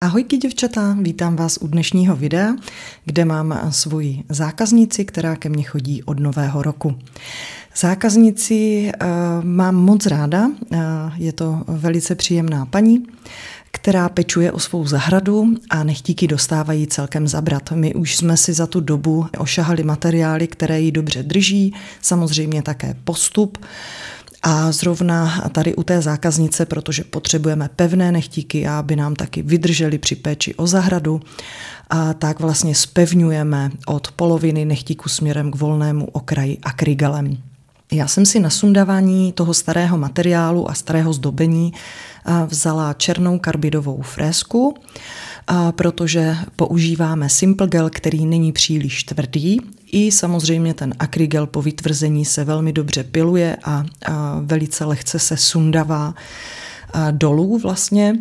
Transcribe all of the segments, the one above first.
Ahojky děvčata, vítám vás u dnešního videa, kde mám svoji zákaznici, která ke mně chodí od nového roku. Zákaznici mám moc ráda, je to velice příjemná paní, která pečuje o svou zahradu a nechtíky dostávají celkem zabrat. My už jsme si za tu dobu ošahali materiály, které ji dobře drží, samozřejmě také postup. A zrovna tady u té zákaznice, protože potřebujeme pevné nechtíky, aby nám taky vydržely při péči o zahradu, tak vlastně zpevňujeme od poloviny nechtíku směrem k volnému okraji akrygelem. Já jsem si na sundávání toho starého materiálu a starého zdobení vzala černou karbidovou frézku, protože používáme Simple Gel, který není příliš tvrdý. I samozřejmě ten akrygel po vytvrzení se velmi dobře piluje a velice lehce se sundává dolů vlastně,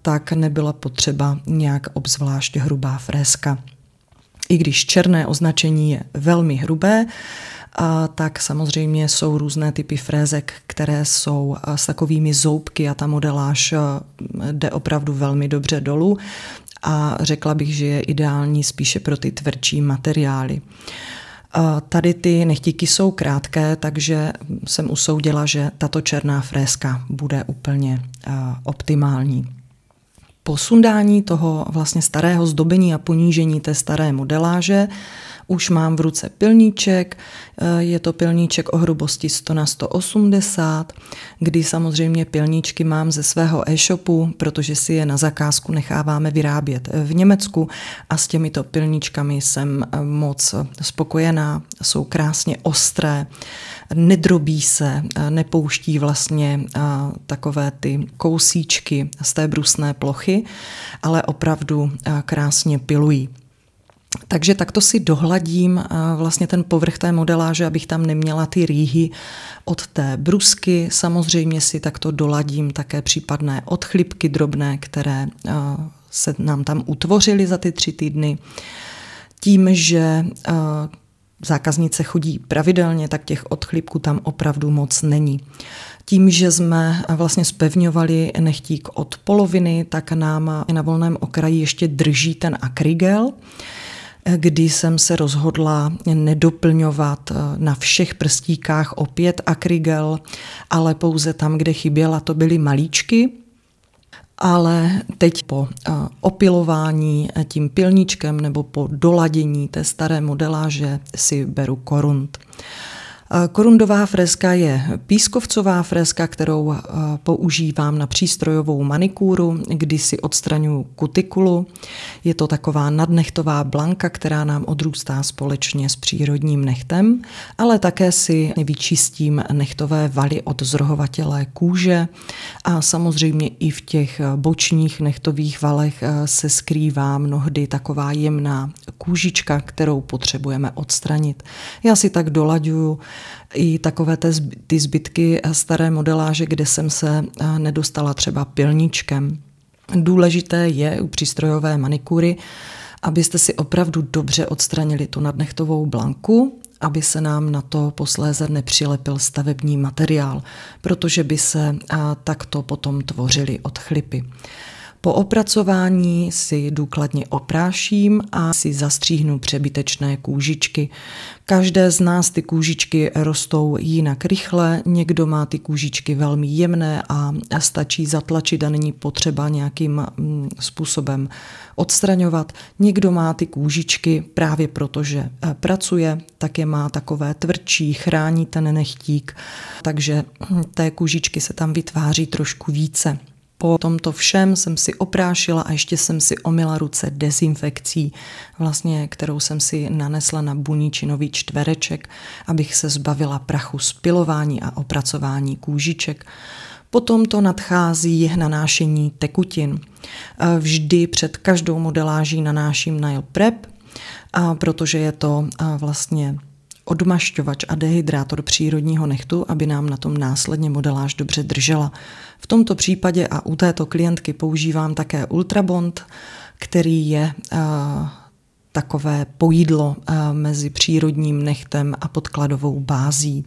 tak nebyla potřeba nějak obzvlášť hrubá frézka. I když černé označení je velmi hrubé, tak samozřejmě jsou různé typy frézek, které jsou s takovými zoubky a ta modeláž jde opravdu velmi dobře dolů a řekla bych, že je ideální spíše pro ty tvrdší materiály. Tady ty nechtíky jsou krátké, takže jsem usoudila, že tato černá frézka bude úplně optimální. Po sundání toho vlastně starého zdobení a ponížení té staré modeláže už mám v ruce pilníček, je to pilníček o hrubosti 100 na 180, kdy samozřejmě pilníčky mám ze svého e-shopu, protože si je na zakázku necháváme vyrábět v Německu a s těmito pilníčkami jsem moc spokojená, jsou krásně ostré, nedrobí se, nepouští vlastně takové ty kousíčky z té brusné plochy, ale opravdu krásně pilují. Takže takto si dohladím vlastně ten povrch té modeláže, abych tam neměla ty rýhy od té brusky. Samozřejmě si takto doladím také případné odchlipky drobné, které se nám tam utvořily za ty 3 týdny. Tím, že zákaznice chodí pravidelně, tak těch odchlipků tam opravdu moc není. Tím, že jsme vlastně zpevňovali nechtík od poloviny, tak nám na volném okraji ještě drží ten akrygel, kdy jsem se rozhodla nedoplňovat na všech prstíkách opět akrygel, ale pouze tam, kde chyběla, to byly malíčky. Ale teď po opilování tím pilníčkem nebo po doladění té staré modeláže si beru korund. Korundová frézka je pískovcová frézka, kterou používám na přístrojovou manikúru, kdy si odstraňuji kutikulu. Je to taková nadnechtová blanka, která nám odrůstá společně s přírodním nechtem, ale také si vyčistím nechtové valy od zrohovatělé kůže a samozřejmě i v těch bočních nechtových valech se skrývá mnohdy taková jemná kůžička, kterou potřebujeme odstranit. Já si tak dolaďuju i takové ty zbytky staré modeláže, kde jsem se nedostala třeba pilníčkem. Důležité je u přístrojové manikury, abyste si opravdu dobře odstranili tu nadnechtovou blanku, aby se nám na to posléze nepřilepil stavební materiál, protože by se takto potom tvořily odchlipy. Po opracování si důkladně opráším a si zastříhnu přebytečné kůžičky. Každé z nás ty kůžičky rostou jinak rychle, někdo má ty kůžičky velmi jemné a stačí zatlačit a není potřeba nějakým způsobem odstraňovat. Někdo má ty kůžičky právě proto, že pracuje, tak je má takové tvrdší, chrání ten nechtík, takže té kůžičky se tam vytváří trošku více. Po tomto všem jsem si oprášila a ještě jsem si omyla ruce dezinfekcí, vlastně, kterou jsem si nanesla na buníčinový čtvereček, abych se zbavila prachu z pilování a opracování kůžiček. Potom to nadchází nanášení tekutin. Vždy před každou modeláží nanáším nail prep, protože je to vlastně odmašťovač a dehydrátor přírodního nechtu, aby nám na tom následně modeláž dobře držela. V tomto případě a u této klientky používám také Ultrabond, který je takové pojídlo mezi přírodním nechtem a podkladovou bází.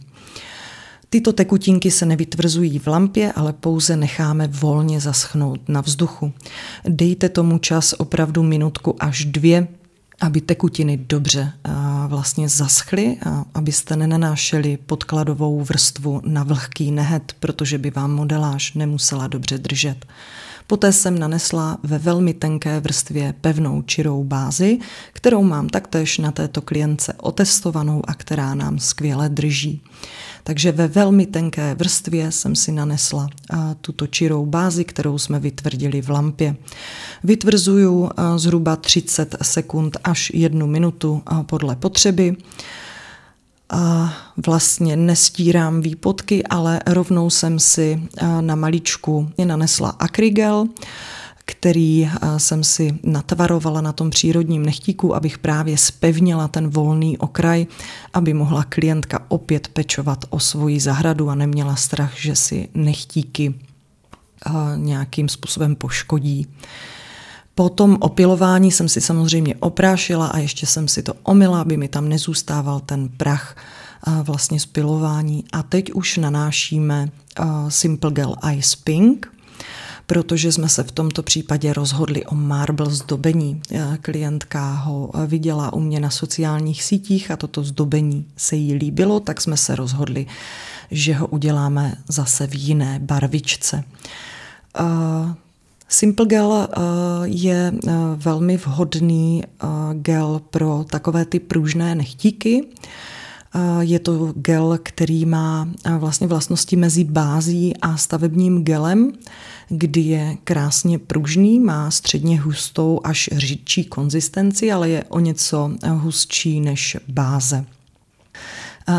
Tyto tekutinky se nevytvrzují v lampě, ale pouze necháme volně zaschnout na vzduchu. Dejte tomu čas opravdu minutku až 2, aby tekutiny dobře vlastně zaschly a abyste nenanášeli podkladovou vrstvu na vlhký nehet, protože by vám modeláž nemusela dobře držet. Poté jsem nanesla ve velmi tenké vrstvě pevnou čirou bázi, kterou mám taktéž na této klientce otestovanou a která nám skvěle drží. Takže ve velmi tenké vrstvě jsem si nanesla tuto čirou bázi, kterou jsme vytvrdili v lampě. Vytvrzuju zhruba 30 sekund až 1 minutu podle potřeby. A vlastně nestírám výpotky, ale rovnou jsem si na maličku nanesla akrygel, který jsem si natvarovala na tom přírodním nechtíku, abych právě zpevnila ten volný okraj, aby mohla klientka opět pečovat o svoji zahradu a neměla strach, že si nechtíky nějakým způsobem poškodí. Po tom opilování jsem si samozřejmě oprášila a ještě jsem si to omyla, aby mi tam nezůstával ten prach vlastně z pilování. A teď už nanášíme Simple Gel Ice Pink, protože jsme se v tomto případě rozhodli o marble zdobení. Klientka ho viděla u mě na sociálních sítích a toto zdobení se jí líbilo, tak jsme se rozhodli, že ho uděláme zase v jiné barvičce. Simple Gel je velmi vhodný gel pro takové ty pružné nechtíky. Je to gel, který má vlastně vlastnosti mezi bází a stavebním gelem, kdy je krásně pružný, má středně hustou až řidčí konzistenci, ale je o něco hustší než báze.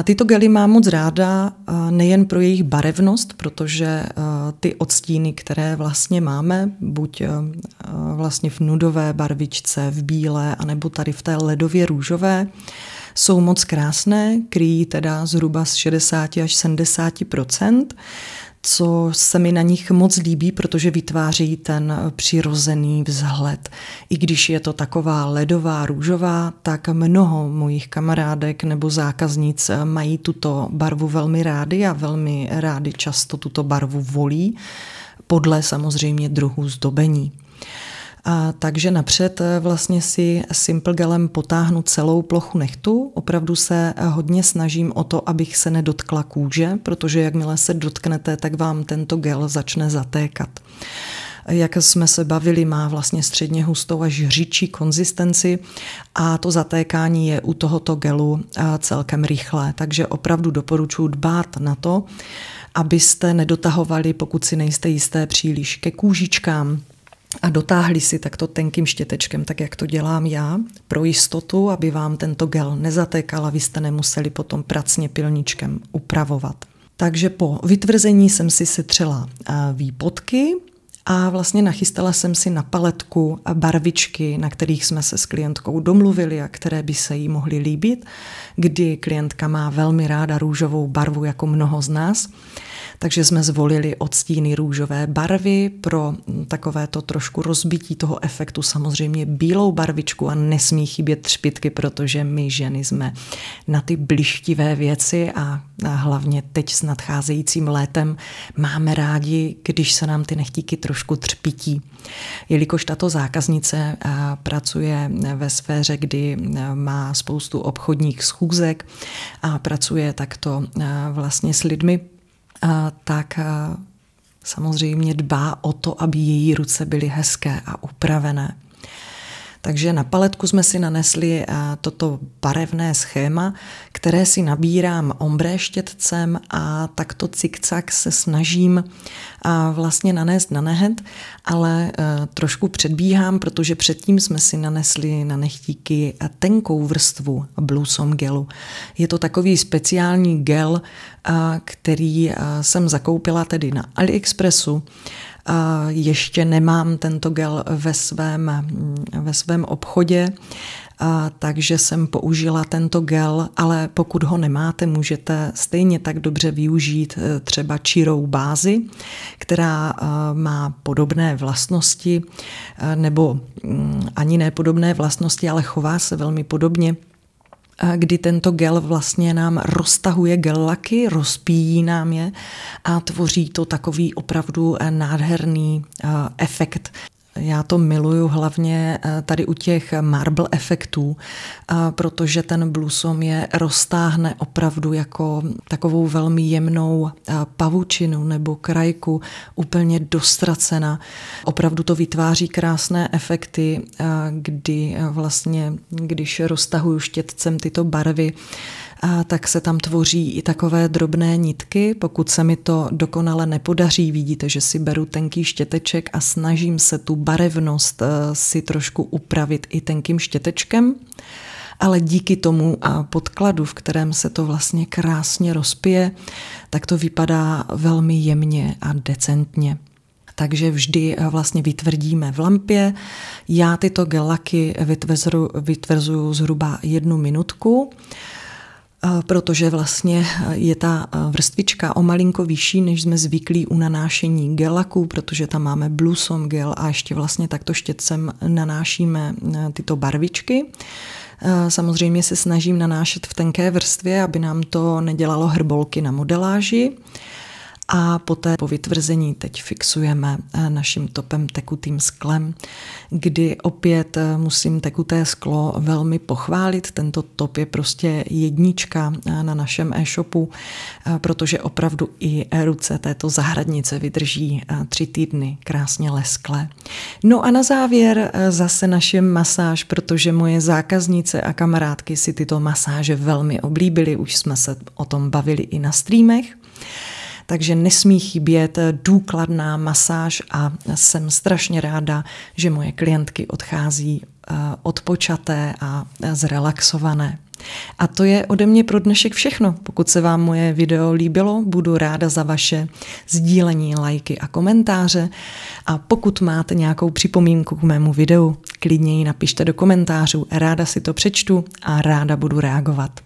Tyto gely mám moc ráda nejen pro jejich barevnost, protože ty odstíny, které vlastně máme, buď vlastně v nudové barvičce, v bílé, anebo tady v té ledově růžové, jsou moc krásné, kryjí teda zhruba z 60 až 70%, co se mi na nich moc líbí, protože vytváří ten přirozený vzhled. I když je to taková ledová růžová, tak mnoho mojich kamarádek nebo zákaznic mají tuto barvu velmi rády a velmi rády často tuto barvu volí, podle samozřejmě druhu zdobení. Takže napřed vlastně si Simple Gelem potáhnu celou plochu nehtu. Opravdu se hodně snažím o to, abych se nedotkla kůže, protože jakmile se dotknete, tak vám tento gel začne zatékat. Jak jsme se bavili, má vlastně středně hustou až řidčí konzistenci a to zatékání je u tohoto gelu celkem rychlé, takže opravdu doporučuji dbát na to, abyste nedotahovali, pokud si nejste jisté, příliš ke kůžičkám a dotáhli si takto tenkým štětečkem, tak jak to dělám já, pro jistotu, aby vám tento gel nezatékal a vy jste nemuseli potom pracně pilníčkem upravovat. Takže po vytvrzení jsem si setřela výpotky a vlastně nachystala jsem si na paletku barvičky, na kterých jsme se s klientkou domluvili a které by se jí mohly líbit, kdy klientka má velmi ráda růžovou barvu jako mnoho z nás. Takže jsme zvolili odstíny růžové barvy pro takovéto trošku rozbití toho efektu, samozřejmě bílou barvičku a nesmí chybět třpytky, protože my ženy jsme na ty blištivé věci a hlavně teď s nadcházejícím létem máme rádi, když se nám ty nechtíky trošku třpití. Jelikož tato zákaznice pracuje ve sféře, kdy má spoustu obchodních schůzek a pracuje takto vlastně s lidmi, tak samozřejmě dbá o to, aby její ruce byly hezké a upravené. Takže na paletku jsme si nanesli toto barevné schéma, které si nabírám ombré štětcem a takto cikcak se snažím vlastně nanést na nehet, ale trošku předbíhám, protože předtím jsme si nanesli na nechtíky tenkou vrstvu Blossom gelu. Je to takový speciální gel, který jsem zakoupila tedy na AliExpressu. Ještě nemám tento gel ve svém obchodě, takže jsem použila tento gel, ale pokud ho nemáte, můžete stejně tak dobře využít třeba čirou bázi, která má podobné vlastnosti, nebo ani ne podobné vlastnosti, ale chová se velmi podobně kdy tento gel vlastně nám roztahuje gel laky, rozpíjí nám je a tvoří to takový opravdu nádherný efekt. Já to miluju hlavně tady u těch marble efektů, protože ten Bluesom je roztáhne opravdu jako takovou velmi jemnou pavučinu nebo krajku, úplně dostracena. Opravdu to vytváří krásné efekty, kdy vlastně, když roztahuju štětcem tyto barvy, tak se tam tvoří i takové drobné nitky. Pokud se mi to dokonale nepodaří, vidíte, že si beru tenký štěteček a snažím se tu barevnost si trošku upravit i tenkým štětečkem, ale díky tomu podkladu, v kterém se to vlastně krásně rozpije, tak to vypadá velmi jemně a decentně. Takže vždy vlastně vytvrdíme v lampě. Já tyto gel laky vytvrzuju zhruba 1 minutku, protože vlastně je ta vrstvička o malinko vyšší, než jsme zvyklí u nanášení gel laků, protože tam máme Bluesom gel a ještě vlastně takto štětcem nanášíme tyto barvičky. Samozřejmě se snažím nanášet v tenké vrstvě, aby nám to nedělalo hrbolky na modeláži. A poté po vytvrzení teď fixujeme naším topem tekutým sklem, kdy opět musím tekuté sklo velmi pochválit. Tento top je prostě jednička na našem e-shopu, protože opravdu i ruce této zahradnice vydrží 3 týdny krásně lesklé. No a na závěr zase naše masáž, protože moje zákaznice a kamarádky si tyto masáže velmi oblíbily, už jsme se o tom bavili i na streamech. Takže nesmí chybět důkladná masáž a jsem strašně ráda, že moje klientky odchází odpočaté a zrelaxované. A to je ode mě pro dnešek všechno. Pokud se vám moje video líbilo, budu ráda za vaše sdílení, lajky a komentáře. A pokud máte nějakou připomínku k mému videu, klidně ji napište do komentářů. Ráda si to přečtu a ráda budu reagovat.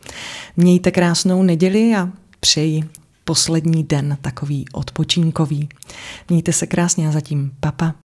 Mějte krásnou neděli a přeji poslední den takový odpočinkový. Mějte se krásně a zatím papa.